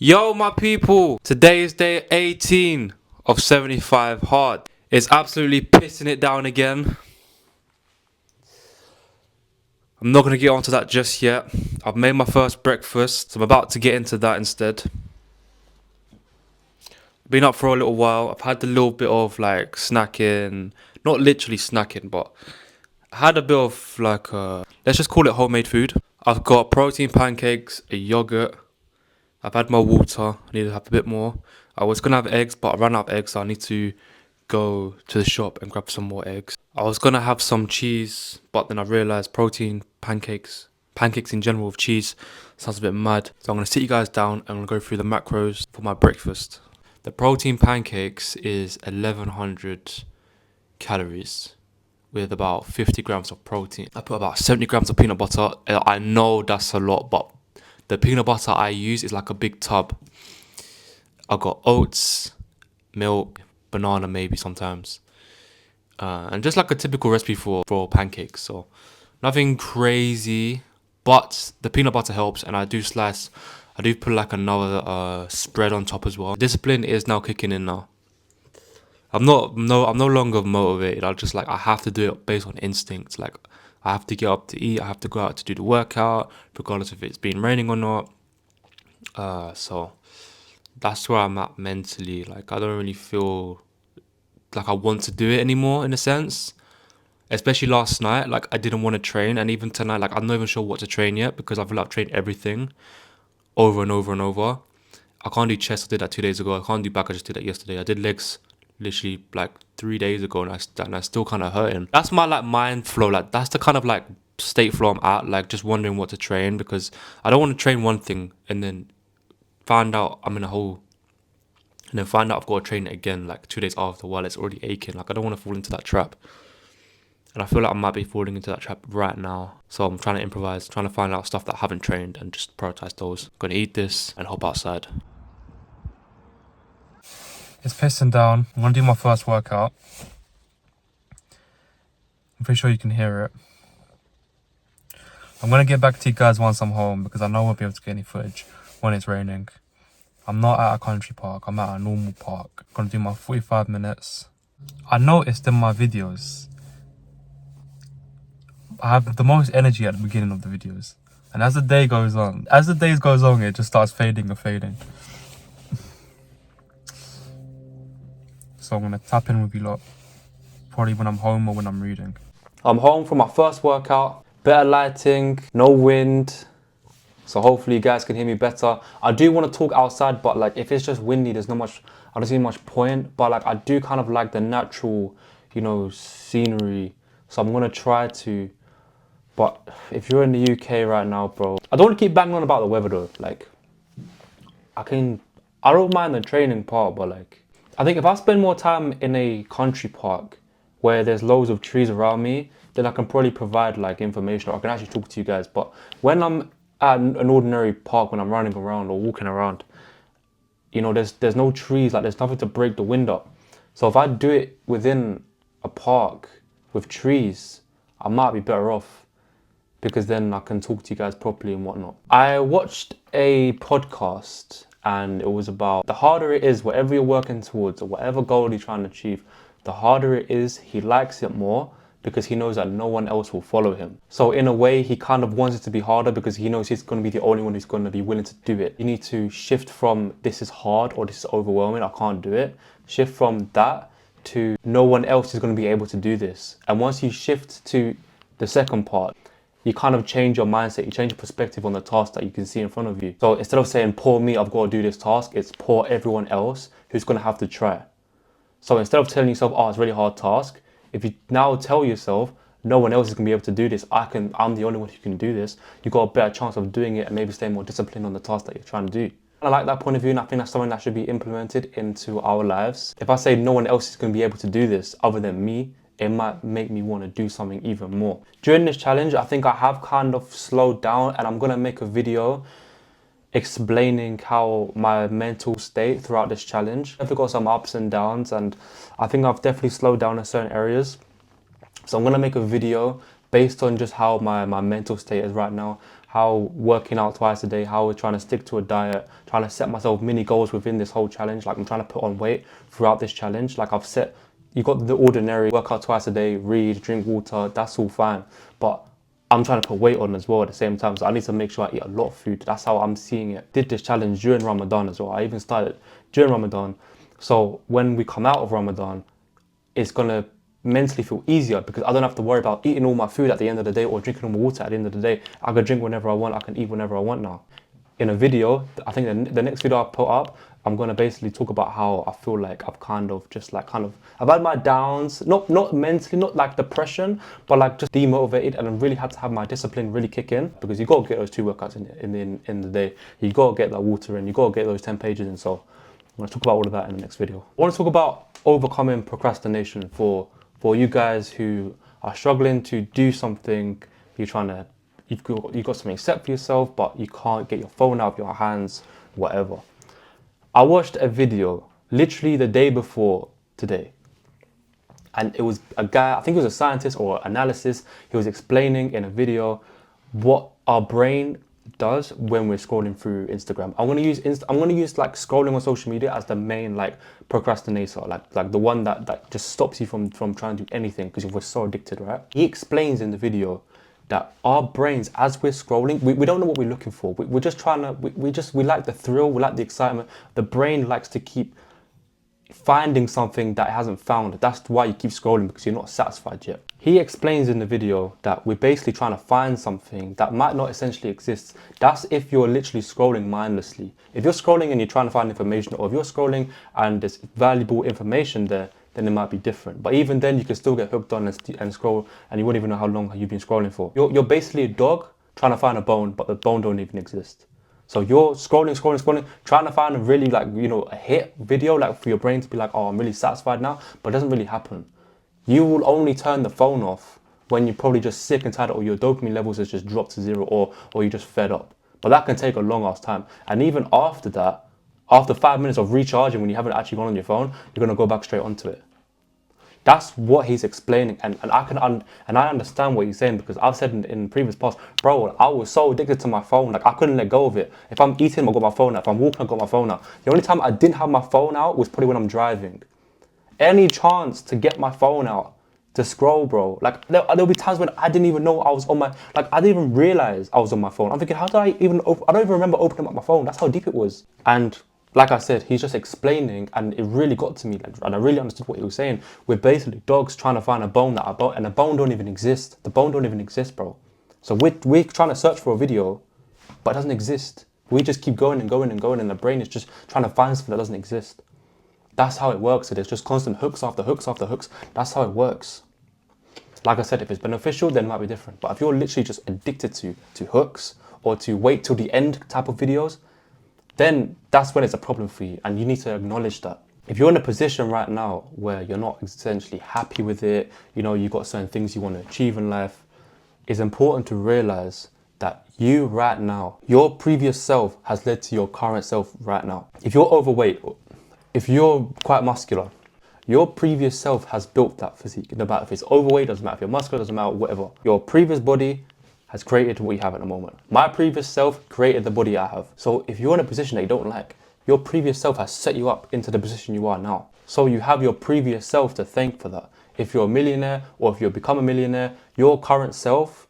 Yo, my people, today is day 18 of 75 hard. It's absolutely pissing it down again. I'm not going to get onto that just yet. I've made my first breakfast, so I'm about to get into that instead. Been up for a little while. I've had a little bit of like snacking, not literally snacking, but I had a bit of like, let's just call it homemade food. I've got protein pancakes, a yogurt. I've had my water. I need to have a bit more. I was gonna have eggs, but I ran out of eggs, so I need to go to the shop and grab some more eggs. I was gonna have some cheese, but then I realized pancakes in general with cheese sounds a bit mad. So I'm gonna sit you guys down and I'm gonna go through the macros for my breakfast. The protein pancakes is 1100 calories with about 50 grams of protein. I put about 70 grams of peanut butter. I know that's a lot, but the peanut butter I use is like a big tub. I've got oats, milk, banana maybe sometimes. And just like a typical recipe for pancakes. So nothing crazy, but the peanut butter helps. And I do put like another spread on top as well. Discipline is now kicking in now. I'm no longer motivated. I have to do it based on instinct. Like I have to get up to eat. I have to go out to do the workout, regardless if it's been raining or not. So that's where I'm at mentally. Like I don't really feel like I want to do it anymore in a sense. Especially last night, like I didn't want to train, and even tonight, like I'm not even sure what to train yet because I feel like I've trained everything over and over and over. I can't do chest. I did that 2 days ago. I can't do back. I just did that yesterday. I did legs literally like 3 days ago, and I still kind of hurting. That's my like mind flow. Like that's the kind of like state flow I'm at. Like just wondering what to train because I don't want to train one thing and then find out I'm in a hole, and then find out I've got to train it again like 2 days after while it's already aching. Like I don't want to fall into that trap. And I feel like I might be falling into that trap right now. So I'm trying to improvise, trying to find out stuff that I haven't trained and just prioritize those. I'm gonna eat this and hop outside. It's pissing down. I'm gonna do my first workout. I'm pretty sure you can hear it. I'm gonna get back to you guys once I'm home because I know I won't be able to get any footage when it's raining. I'm not at a country park, I'm at a normal park. I'm gonna do my 45 minutes. I noticed in my videos, I have the most energy at the beginning of the videos. And as the days goes on, it just starts fading and fading. So I'm gonna tap in with you lot, probably when I'm home or when I'm reading. I'm home from my first workout, better lighting, no wind. So hopefully you guys can hear me better. I do want to talk outside, but like if it's just windy, I don't see much point. But like I do kind of like the natural, scenery. So I'm gonna try to. But if you're in the UK right now, bro, I don't want to keep banging on about the weather though. Like, I don't mind the training part, but like, I think if I spend more time in a country park where there's loads of trees around me, then I can probably provide like information or I can actually talk to you guys. But when I'm at an ordinary park, when I'm running around or walking around, there's no trees, like there's nothing to break the wind up. So if I do it within a park with trees, I might be better off, because then I can talk to you guys properly and whatnot. I watched a podcast and it was about the harder it is, whatever you're working towards or whatever goal you're trying to achieve, the harder it is, he likes it more because he knows that no one else will follow him. So in a way, he kind of wants it to be harder because he knows he's going to be the only one who's going to be willing to do it. You need to shift from this is hard or this is overwhelming, I can't do it. Shift from that to no one else is going to be able to do this. And once you shift to the second part, you kind of change your mindset, you change your perspective on the task that you can see in front of you. So instead of saying, poor me, I've got to do this task, it's poor everyone else who's going to have to try. So instead of telling yourself, oh, it's a really hard task, if you now tell yourself, no one else is going to be able to do this, I'm the only one who can do this, you've got a better chance of doing it and maybe staying more disciplined on the task that you're trying to do. I like that point of view, and I think that's something that should be implemented into our lives. If I say no one else is going to be able to do this other than me, it might make me want to do something even more. During this challenge, I think I have kind of slowed down, and I'm going to make a video explaining how my mental state throughout this challenge. I've got some ups and downs, and I think I've definitely slowed down in certain areas. So I'm going to make a video based on just how my mental state is right now, how working out twice a day, how we're trying to stick to a diet, trying to set myself mini goals within this whole challenge. Like I'm trying to put on weight throughout this challenge. Like I've set, you got the ordinary, work out twice a day, read, drink water, that's all fine. But I'm trying to put weight on as well at the same time. So I need to make sure I eat a lot of food. That's how I'm seeing it. Did this challenge during Ramadan as well. I even started during Ramadan. So when we come out of Ramadan, it's gonna mentally feel easier because I don't have to worry about eating all my food at the end of the day or drinking all my water at the end of the day. I can drink whenever I want, I can eat whenever I want now. In a video, I think the next video I put up, I'm gonna basically talk about how I feel like I've I've had my downs, not mentally, not like depression, but like just demotivated, and I really had to have my discipline really kick in because you gotta get those 2 workouts in the day. You gotta get that water in, you gotta get those 10 pages in. So I'm gonna talk about all of that in the next video. I wanna talk about overcoming procrastination for you guys who are struggling to do something. You've got something set for yourself, but you can't get your phone out of your hands, whatever. I watched a video literally the day before today, and it was a guy, I think it was a scientist or analysis. He was explaining in a video what our brain does when we're scrolling through Instagram. I'm gonna use like scrolling on social media as the main like procrastinator, like the one that just stops you from trying to do anything because we're so addicted, right? He explains in the video that our brains, as we're scrolling, we don't know what we're looking for. We're just trying to, we like the thrill, we like the excitement. The brain likes to keep finding something that it hasn't found. That's why you keep scrolling, because you're not satisfied yet. He explains in the video that we're basically trying to find something that might not essentially exist. That's if you're literally scrolling mindlessly. If you're scrolling and you're trying to find information, or if you're scrolling and there's valuable information there, then it might be different. But even then, you can still get hooked on and scroll, and you wouldn't even know how long you've been scrolling for. You're basically a dog trying to find a bone, but the bone don't even exist. So you're scrolling, trying to find a really a hit video, like for your brain to be like, oh, I'm really satisfied now, but it doesn't really happen. You will only turn the phone off when you're probably just sick and tired, or your dopamine levels has just dropped to 0, or you're just fed up. But that can take a long ass time. And even after that, after 5 minutes of recharging, when you haven't actually gone on your phone, you're gonna go back straight onto it. That's what he's explaining, and I understand what he's saying, because I've said in previous posts, bro, I was so addicted to my phone, like I couldn't let go of it. If I'm eating, I've got my phone out. If I'm walking, I've got my phone out. The only time I didn't have my phone out was probably when I'm driving. Any chance to get my phone out to scroll, bro, like there'll be times when I didn't even know I was on my, like I didn't even realize I was on my phone. I'm thinking, how did I don't even remember opening up my phone. That's how deep it was. And like I said, he's just explaining, and it really got to me, and I really understood what he was saying. We're basically dogs trying to find a bone and a bone don't even exist. The bone don't even exist, bro. So we're trying to search for a video, but it doesn't exist. We just keep going and going and going, and the brain is just trying to find something that doesn't exist. That's how it works. It is just constant hooks after hooks after hooks. That's how it works. Like I said, if it's beneficial, then it might be different. But if you're literally just addicted to hooks, or to wait till the end type of videos, then that's when it's a problem for you, and you need to acknowledge that. If you're in a position right now where you're not essentially happy with it, you've got certain things you want to achieve in life, it's important to realize that you right now, your previous self has led to your current self right now. If you're overweight, if you're quite muscular, your previous self has built that physique. No matter if it's overweight, doesn't matter if you're muscular, doesn't matter, whatever. Your previous body has created what you have at the moment. My previous self created the body I have. So if you're in a position that you don't like, your previous self has set you up into the position you are now. So you have your previous self to thank for that. If you're a millionaire, or if you've become a millionaire, your current self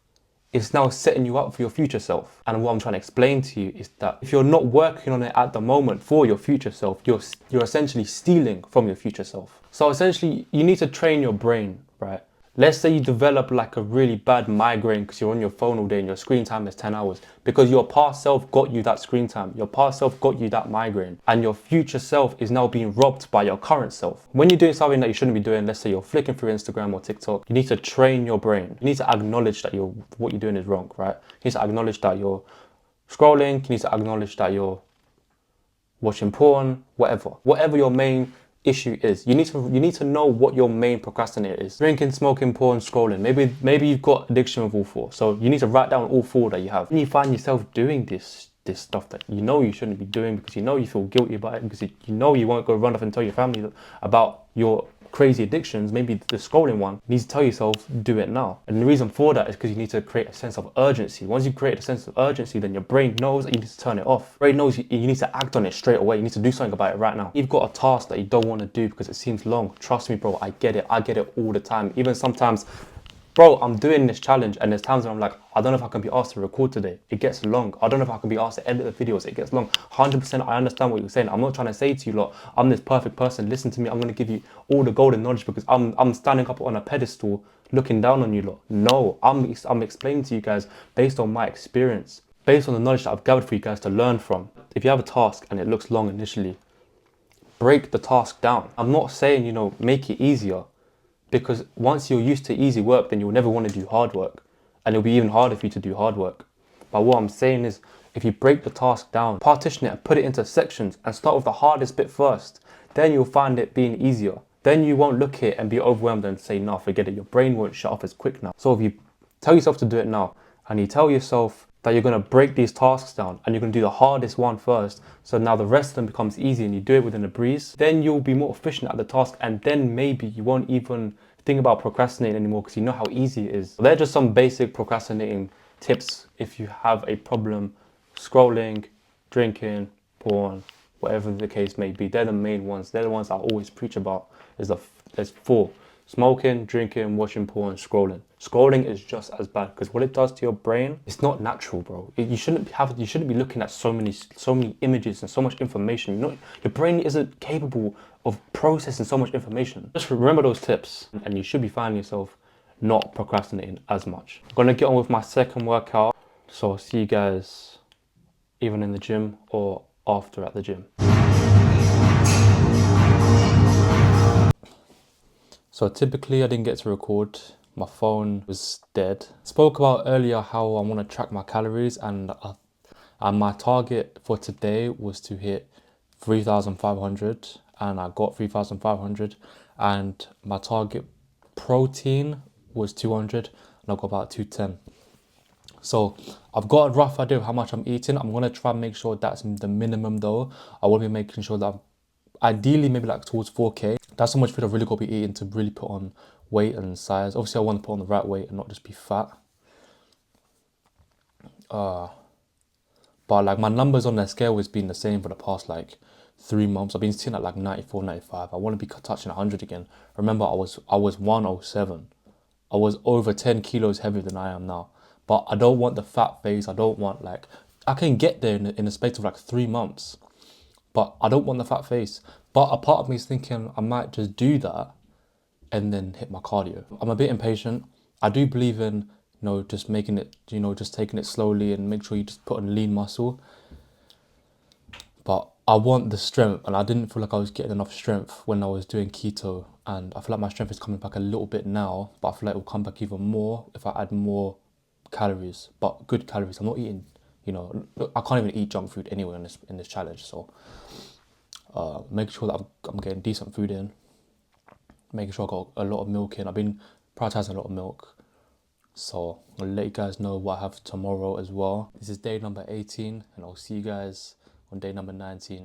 is now setting you up for your future self. And what I'm trying to explain to you is that if you're not working on it at the moment for your future self, you're essentially stealing from your future self. So essentially, you need to train your brain, right? Let's say you develop like a really bad migraine because you're on your phone all day and your screen time is 10 hours because your past self got you that screen time. Your past self got you that migraine, and your future self is now being robbed by your current self. When you're doing something that you shouldn't be doing, let's say you're flicking through Instagram or TikTok, you need to train your brain. You need to acknowledge that what you're doing is wrong, right? You need to acknowledge that you're scrolling. You need to acknowledge that you're watching porn, whatever your main issue is. You need to know what your main procrastinator is. Drinking, smoking, porn, scrolling. Maybe you've got addiction with all 4. So you need to write down all 4 that you have. When you find yourself doing this stuff that you shouldn't be doing because you feel guilty about it, because you won't go run off and tell your family about your crazy addictions, maybe the scrolling one, you need to tell yourself, do it now. And the reason for that is because you need to create a sense of urgency. Once you create a sense of urgency, then your brain knows that you need to turn it off. Brain knows you need to act on it straight away. You need to do something about it right now. You've got a task that you don't want to do because it seems long. Trust me, bro, I get it. I get it all the time. Even sometimes, bro, I'm doing this challenge and there's times when I'm like, I don't know if I can be asked to record today. It gets long. I don't know if I can be asked to edit the videos. It gets long. 100% I understand what you're saying. I'm not trying to say to you, lot, I'm this perfect person. Listen to me. I'm going to give you all the golden knowledge because I'm standing up on a pedestal looking down on you, lot. No, I'm explaining to you guys based on my experience, based on the knowledge that I've gathered for you guys to learn from. If you have a task and it looks long initially, break the task down. I'm not saying, make it easier. Because once you're used to easy work, then you'll never want to do hard work. And it'll be even harder for you to do hard work. But what I'm saying is, if you break the task down, partition it and put it into sections and start with the hardest bit first, then you'll find it being easier. Then you won't look at it and be overwhelmed and say, no, forget it. Your brain won't shut off as quick now. So if you tell yourself to do it now, and you tell yourself that you're going to break these tasks down and you're going to do the hardest one first, so now the rest of them becomes easy and you do it within a breeze, then you'll be more efficient at the task, and then maybe you won't even think about procrastinating anymore because you know how easy it is. So they're just some basic procrastinating tips if you have a problem scrolling, drinking, porn, whatever the case may be. They're the main ones. They're the ones I always preach about. There's 4. Smoking, drinking, watching porn, scrolling. Scrolling is just as bad because what it does to your brain, it's not natural, bro. You shouldn't be looking at so many images and so much information. Your brain isn't capable of processing so much information. Just remember those tips and you should be finding yourself not procrastinating as much. I'm gonna get on with my second workout. So I'll see you guys even in the gym or after at the gym. So typically I didn't get to record. My phone was dead. Spoke about earlier how I want to track my calories, and my target for today was to hit 3,500, and I got 3,500, and my target protein was 200 and I got about 210. So I've got a rough idea of how much I'm eating. I'm going to try and make sure that's the minimum though. I want to be making sure that ideally maybe like towards 4K. That's how much food I've really got to be eating to really put on weight and size. Obviously I want to put on the right weight and not just be fat. But like my numbers on the scale has been the same for the past like 3 months. I've been sitting at like 94, 95. I want to be touching 100 again. Remember, I was 107. I was over 10 kilos heavier than I am now. But I don't want the fat face. I don't want like, I can get there in the space of like 3 months. But I don't want the fat face. But a part of me is thinking I might just do that and then hit my cardio. I'm a bit impatient. I do believe in, just making it, just taking it slowly and make sure you just put on lean muscle. But I want the strength, and I didn't feel like I was getting enough strength when I was doing keto. And I feel like my strength is coming back a little bit now, but I feel like it will come back even more if I add more calories, but good calories. I'm not eating, I can't even eat junk food anyway in this challenge. So make sure that I'm getting decent food in, making sure I got a lot of milk in. I've been prioritizing a lot of milk. So I'll let you guys know what I have tomorrow as well. This is day number 18, and I'll see you guys on day number 19.